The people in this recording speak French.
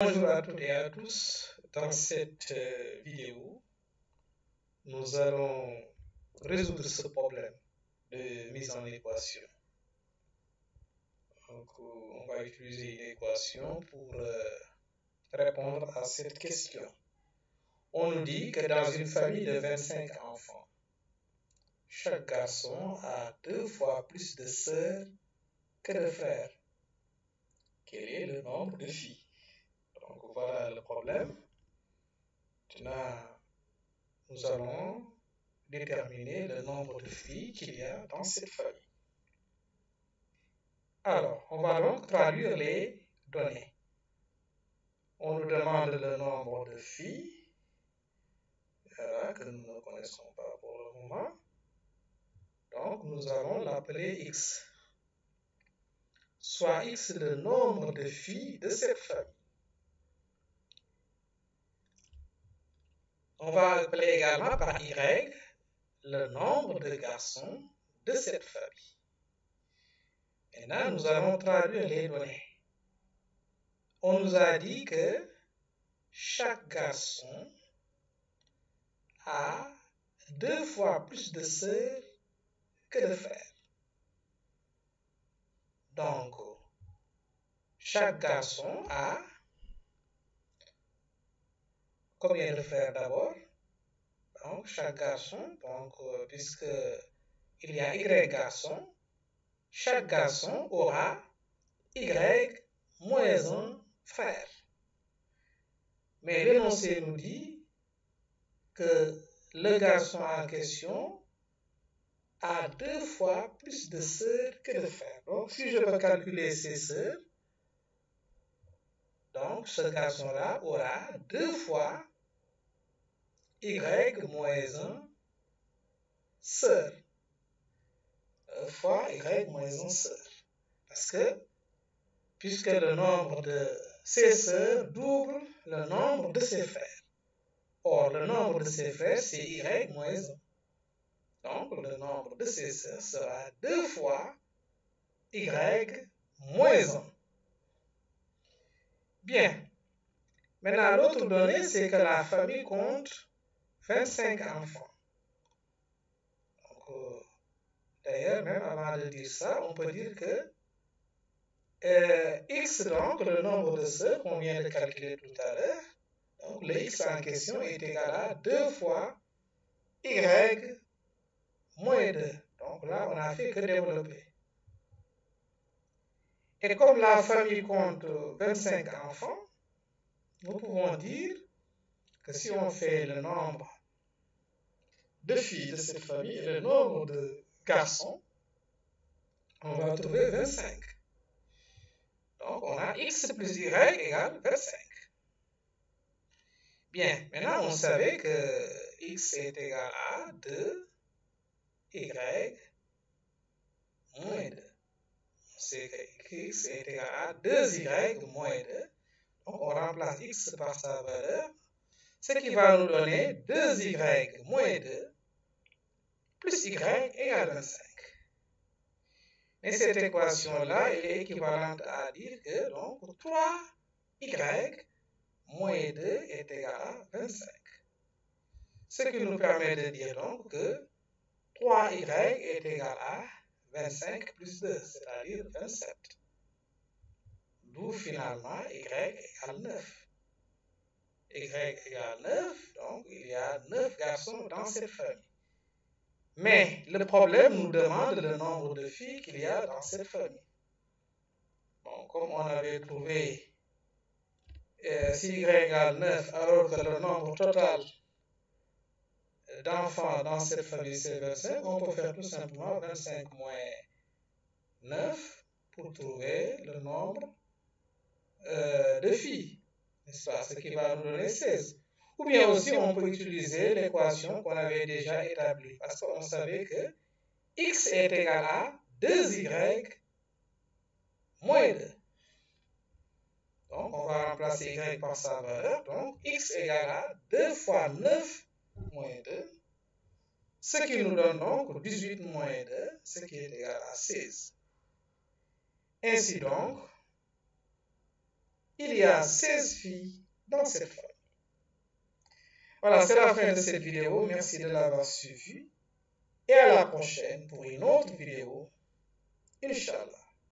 Bonjour à toutes et à tous. Dans cette vidéo, nous allons résoudre ce problème de mise en équation. Donc, on va utiliser une équation pour répondre à cette question. On nous dit que dans une famille de 25 enfants, chaque garçon a 2 fois plus de sœurs que de frères. Quel est le nombre de filles? Donc, voilà le problème. Maintenant, nous allons déterminer le nombre de filles qu'il y a dans cette famille. Alors, on va donc traduire les données. On nous demande le nombre de filles, voilà, que nous ne connaissons pas pour le moment. Donc, nous allons l'appeler X, soit X le nombre de filles de cette famille. On va appeler également par Y le nombre de garçons de cette famille. Maintenant, nous allons traduire les données. On nous a dit que chaque garçon a 2 fois plus de sœurs que de frères. Donc, chaque garçon a combien de frères d'abord? Donc, chaque garçon, puisque il y a Y garçons, chaque garçon aura Y moins un frère. Mais l'énoncé nous dit que le garçon en question a 2 fois plus de sœurs que de frères. Donc, si je veux calculer ses sœurs, donc ce garçon-là aura 2 fois Y moins 1 sœur. Fois Y moins 1 sœur. Parce que, puisque le nombre de ses sœurs double le nombre de ses frères. Or, le nombre de ses frères, c'est Y moins 1. Donc, le nombre de ses sœurs sera 2 fois Y moins 1. Bien. Maintenant, l'autre donnée, c'est que la famille compte 25 enfants. Donc, d'ailleurs, même avant de dire ça, on peut dire que X, donc, le nombre de sœurs qu'on vient de calculer tout à l'heure, donc le X en question est égal à 2 fois Y moins 2. Donc là, on n'a fait que développer. Et comme la famille compte 25 enfants, nous pouvons dire que si on fait le nombre de filles de cette famille et le nombre de garçons, on va trouver 25. Donc, on a X plus Y égale 25. Bien, maintenant, on savait que X est égal à 2 Y moins 2. On sait que X est égal à 2Y moins 2. Donc, on remplace X par sa valeur, ce qui va nous donner 2Y moins 2 plus Y égale 25. Mais cette équation-là, elle est équivalente à dire que donc 3Y moins 2 est égal à 25. Ce qui nous permet de dire donc que 3Y est égal à 25 plus 2, c'est-à-dire 27. D'où finalement Y égale 9. Y égale 9, donc il y a 9 garçons dans cette famille. Mais le problème nous demande le nombre de filles qu'il y a dans cette famille. Bon, comme on avait trouvé si Y égale 9, alors que le nombre total d'enfants dans cette famille c'est 25, on peut faire tout simplement 25 moins 9 pour trouver le nombre de filles, n'est-ce pas? Ce qui va nous donner 16. Ou bien aussi, on peut utiliser l'équation qu'on avait déjà établie, parce qu'on savait que X est égal à 2Y moins 2. Donc, on va remplacer Y par sa valeur. Donc, X égale à 2 fois 9 moins 2, ce qui nous donne donc 18 moins 2, ce qui est égal à 16. Ainsi donc, il y a 16 filles dans cette famille. Voilà, c'est la fin de cette vidéo. Merci de l'avoir suivi. Et à la prochaine pour une autre vidéo. Inch'Allah.